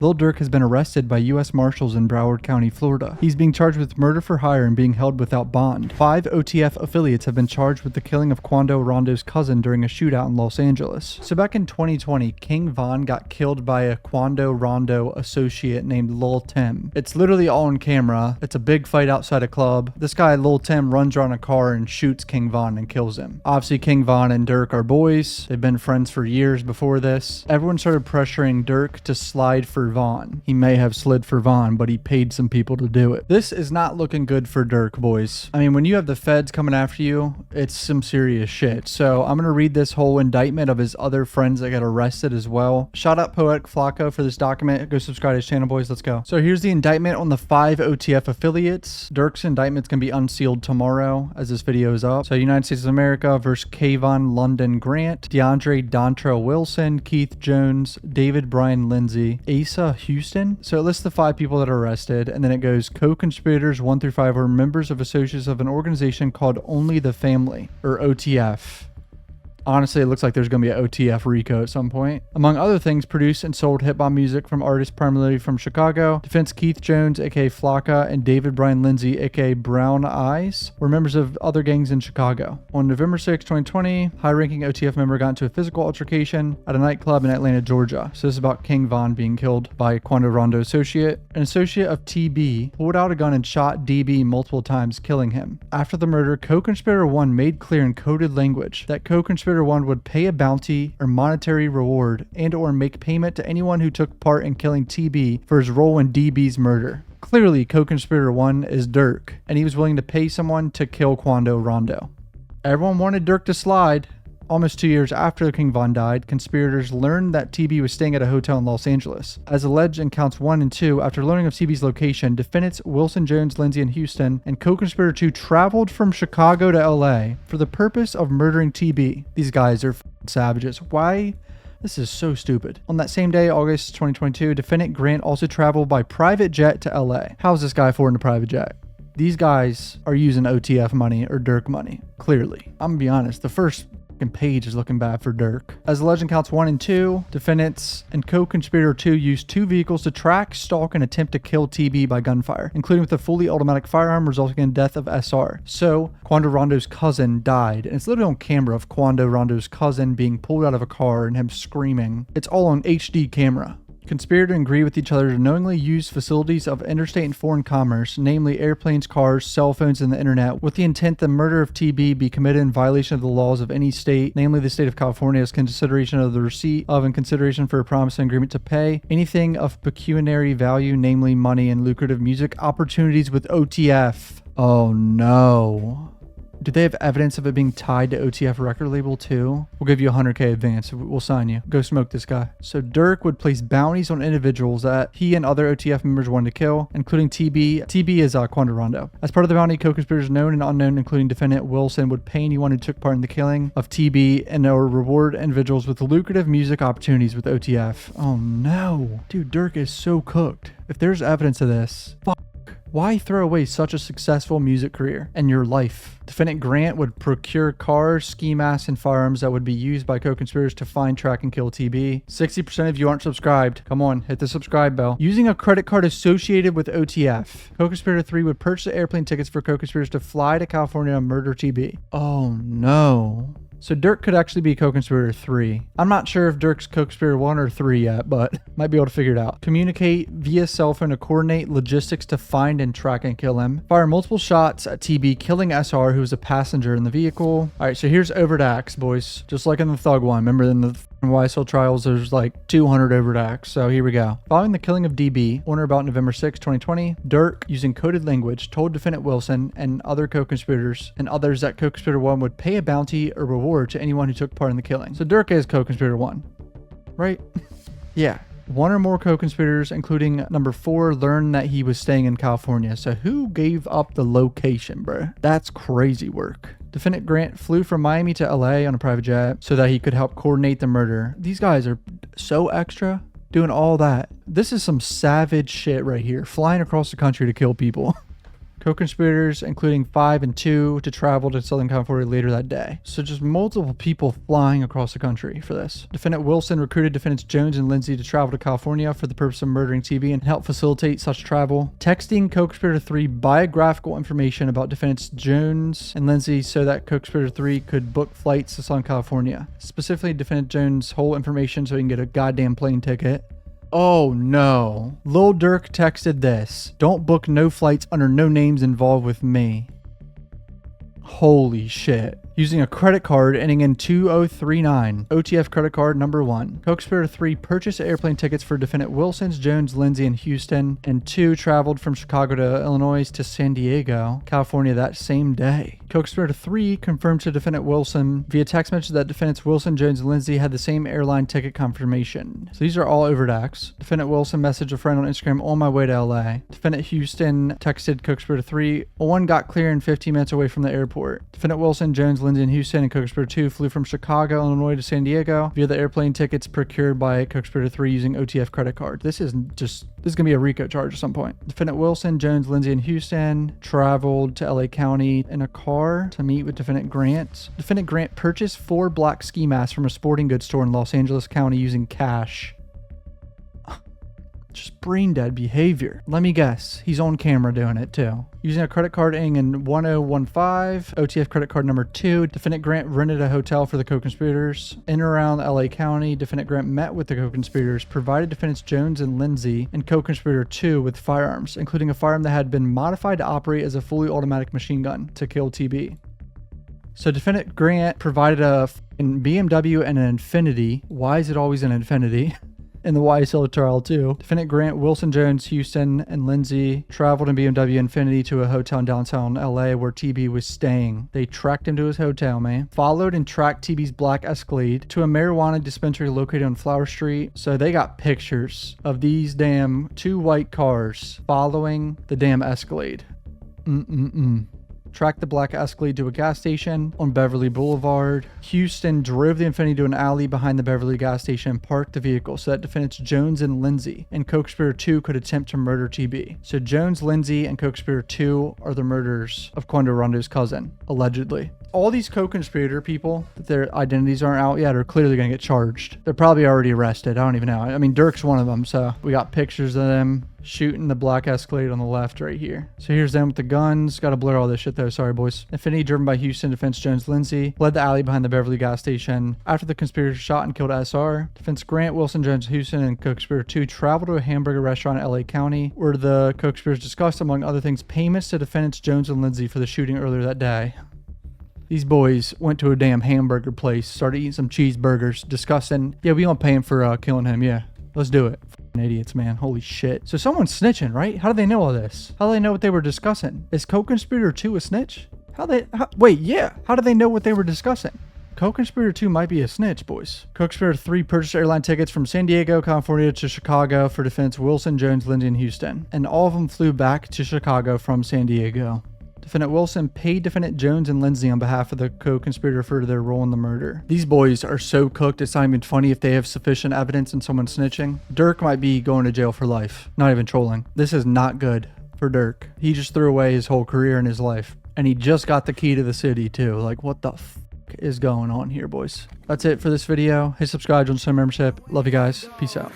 Lil Durk has been arrested by U.S. Marshals in Broward County, Florida. He's being charged with murder for hire and being held without bond. 5 OTF affiliates have been charged with the killing of Quando Rondo's cousin during a shootout in Los Angeles. So back in 2020, King Von got killed by a Quando Rondo associate named Lil Tim. It's literally all on camera. It's a big fight outside a club. This guy, Lil Tim, runs around a car and shoots King Von and kills him. Obviously, King Von and Durk are boys. They've been friends for years before this. Everyone started pressuring Durk to slide for Von. He may have slid for Von, but he paid some people to do it. This is not looking good for Durk, boys. I mean, when you have the feds coming after you, it's some serious shit. So I'm going to read this whole indictment of his other friends that got arrested as well. Shout out Poetic Flacco for this document. Go subscribe to his channel, boys. Let's go. So here's the indictment on the 5 OTF affiliates. Durk's indictment's going to be unsealed tomorrow as this video is up. So United States of America versus Kayvon London Grant, DeAndre Dontrell Wilson, Keith Jones, David Brian Lindsay, Asa Houston. So it lists the 5 people that are arrested, and then it goes co-conspirators 1 through 5 were members of associates of an organization called Only the Family, or OTF. Honestly, it looks like there's going to be an OTF RICO at some point. Among other things, produced and sold hip-hop music from artists primarily from Chicago. Defense Keith Jones, aka Flocka, and David Brian Lindsay, aka Brown Eyes, were members of other gangs in Chicago. On November 6, 2020, high-ranking OTF member got into a physical altercation at a nightclub in Atlanta, Georgia. So this is about King Von being killed by a Quando Rondo associate. An associate of TB pulled out a gun and shot DB multiple times, killing him. After the murder, co-conspirator 1 made clear in coded language that co-conspirator 1 would pay a bounty or monetary reward and or make payment to anyone who took part in killing TB for his role in DB's murder. Clearly, co-conspirator 1 is Durk, and he was willing to pay someone to kill Quando Rondo. Everyone wanted Durk to slide. Almost 2 years after King Von died, conspirators learned that TB was staying at a hotel in Los Angeles. As alleged in counts 1 and 2, after learning of TB's location, defendants Wilson, Jones, Lindsay, and Houston and co-conspirator 2 traveled from Chicago to LA for the purpose of murdering TB. These guys are savages. Why? This is so stupid. On that same day, August 2022, defendant Grant also traveled by private jet to LA. How is this guy affording a private jet? These guys are using OTF money or Durk money, clearly. I'm gonna be honest, the first page is looking bad for Durk. As alleged in counts 1 and 2, defendants and co-conspirator 2 used 2 vehicles to track, stalk, and attempt to kill TB by gunfire, including with a fully automatic firearm, resulting in death of SR. So, Quando Rondo's cousin died, and it's literally on camera of Quando Rondo's cousin being pulled out of a car and him screaming. It's all on HD camera. Conspired and agree with each other to knowingly use facilities of interstate and foreign commerce, namely airplanes, cars, cell phones, and the internet, with the intent the murder of TB be committed in violation of the laws of any state, namely the state of California, as consideration of the receipt of and consideration for a promise and agreement to pay anything of pecuniary value, namely money and lucrative music opportunities with OTF. Oh no. Do they have evidence of it being tied to OTF record label too? We'll give you 100K advance. We'll sign you. Go smoke this guy. So Durk would place bounties on individuals that he and other OTF members wanted to kill, including TB. TB is Quando Rondo. As part of the bounty, co-conspirators known and unknown, including defendant Wilson, would pay anyone who took part in the killing of TB and or reward individuals with lucrative music opportunities with OTF. Oh no. Dude, Durk is so cooked. If there's evidence of this, fuck. Why throw away such a successful music career and your life? Defendant Grant would procure cars, ski masks, and firearms that would be used by co-conspirators to find, track, and kill TB. 60% of you aren't subscribed. Come on, hit the subscribe bell. Using a credit card associated with OTF. Co-conspirator 3 would purchase airplane tickets for co-conspirators to fly to California and murder TB. Oh no. So Durk could actually be co-conspirator 3. I'm not sure if Durk's co-conspirator 1 or 3 yet, but might be able to figure it out. Communicate via cell phone to coordinate logistics to find and track and kill him. Fire multiple shots at TB, killing SR, who was a passenger in the vehicle. All right, so here's overt acts, boys. Just like in the Thug one. Remember in the YSL trials, there's like 200 overt acts. So here we go. Following the killing of DB, on or about November 6, 2020, Durk, using coded language, told defendant Wilson and other co-conspirators and others that co-conspirator 1 would pay a bounty or reward to anyone who took part in the killing. So Durk is co-conspirator 1, right? Yeah. 1 or more co-conspirators, including number 4, learned that he was staying in California. So who gave up the location, bro? That's crazy work. Defendant Grant flew from Miami to LA on a private jet so that he could help coordinate the murder. These guys are so extra, doing all that. This is some savage shit right here, flying across the country to kill people. Co-conspirators, including 5 and 2, to travel to Southern California later that day. So just multiple people flying across the country for this. Defendant Wilson recruited defendants Jones and Lindsay to travel to California for the purpose of murdering TB and help facilitate such travel. Texting co-conspirator 3 biographical information about defendants Jones and Lindsay so that co-conspirator 3 could book flights to Southern California. Specifically, defendant Jones' whole information so he can get a goddamn plane ticket. Oh no. Lil Durk texted this. Don't book no flights under no names involved with me. Holy shit. Using a credit card ending in 2039. OTF credit card number 1. Co-conspirator 3 purchased airplane tickets for defendant Wilson's, Jones, Lindsay, and Houston, and 2 traveled from Chicago to Illinois to San Diego, California that same day. Co-conspirator 3 confirmed to defendant Wilson via text message that defendants Wilson, Jones, and Lindsay had the same airline ticket confirmation. So these are all overt acts. Defendant Wilson messaged a friend on Instagram, on my way to LA. Defendant Houston texted co-conspirator 3, one got clear in 15 minutes away from the airport. Defendant Wilson, Jones, Lindsay, and Houston and co-conspirator 2 flew from Chicago, Illinois to San Diego via the airplane tickets procured by co-conspirator 3 using OTF credit card. This is going to be a RICO charge at some point. Defendant Wilson, Jones, Lindsay, and Houston traveled to LA County in a car to meet with defendant Grant. Defendant Grant purchased 4 black ski masks from a sporting goods store in Los Angeles County using cash. Just brain dead behavior. Let me guess. He's on camera doing it too. Using a credit card ending in 1015, OTF credit card number 2, defendant Grant rented a hotel for the co-conspirators. In and around LA County, defendant Grant met with the co-conspirators, provided defendants Jones and Lindsay and co-conspirator 2 with firearms, including a firearm that had been modified to operate as a fully automatic machine gun to kill TB. So defendant Grant provided a BMW and an Infiniti. Why is it always an Infiniti? In the YSL trial too. Defendant Grant, Wilson, Jones, Houston, and Lindsay traveled in BMW Infiniti to a hotel in downtown LA where TB was staying. They tracked him to his hotel, man. Followed and tracked TB's black Escalade to a marijuana dispensary located on Flower Street. So they got pictures of these damn 2 white cars following the damn Escalade. Tracked the black Escalade to a gas station on Beverly Boulevard. Houston drove the Infiniti to an alley behind the Beverly gas station and parked the vehicle so that defendants Jones and Lindsay and co-conspirator 2 could attempt to murder TB. So Jones, Lindsay, and co-conspirator 2 are the murderers of Quando Rondo's cousin, allegedly. All these co-conspirator people that their identities aren't out yet are clearly going to get charged. They're probably already arrested. I don't even know. I mean, Durk's one of them, so we got pictures of them shooting the black Escalade on the left right here. So here's them with the guns. Got to blur all this shit though. Sorry, boys. Infiniti driven by Houston defense Jones Lindsay led the alley behind the Beverly gas station. After the conspirators shot and killed SR, defense Grant, Wilson, Jones, Houston, and co-conspirator 2 traveled to a hamburger restaurant in LA County where the co-conspirators discussed, among other things, payments to defendants Jones and Lindsay for the shooting earlier that day. These boys went to a damn hamburger place, started eating some cheeseburgers, discussing, yeah, we gonna pay him for killing him. Yeah, let's do it. F***ing idiots, man. Holy shit. So someone's snitching, right? How do they know all this? How do they know what they were discussing? Is co-conspirator 2 a snitch? Wait, yeah. How do they know what they were discussing? Co-conspirator 2 might be a snitch, boys. Co-conspirator 3 purchased airline tickets from San Diego, California to Chicago for defendants Wilson, Jones, Lindsay, and Houston. And all of them flew back to Chicago from San Diego. Defendant Wilson paid defendant Jones and Lindsay on behalf of the co-conspirator for their role in the murder. These boys are so cooked, it's not even funny if they have sufficient evidence and someone snitching. Durk might be going to jail for life. Not even trolling. This is not good for Durk. He just threw away his whole career and his life. And he just got the key to the city too. Like, what the f is going on here, boys? That's it for this video. Hit subscribe, join the membership. Love you guys. Peace out.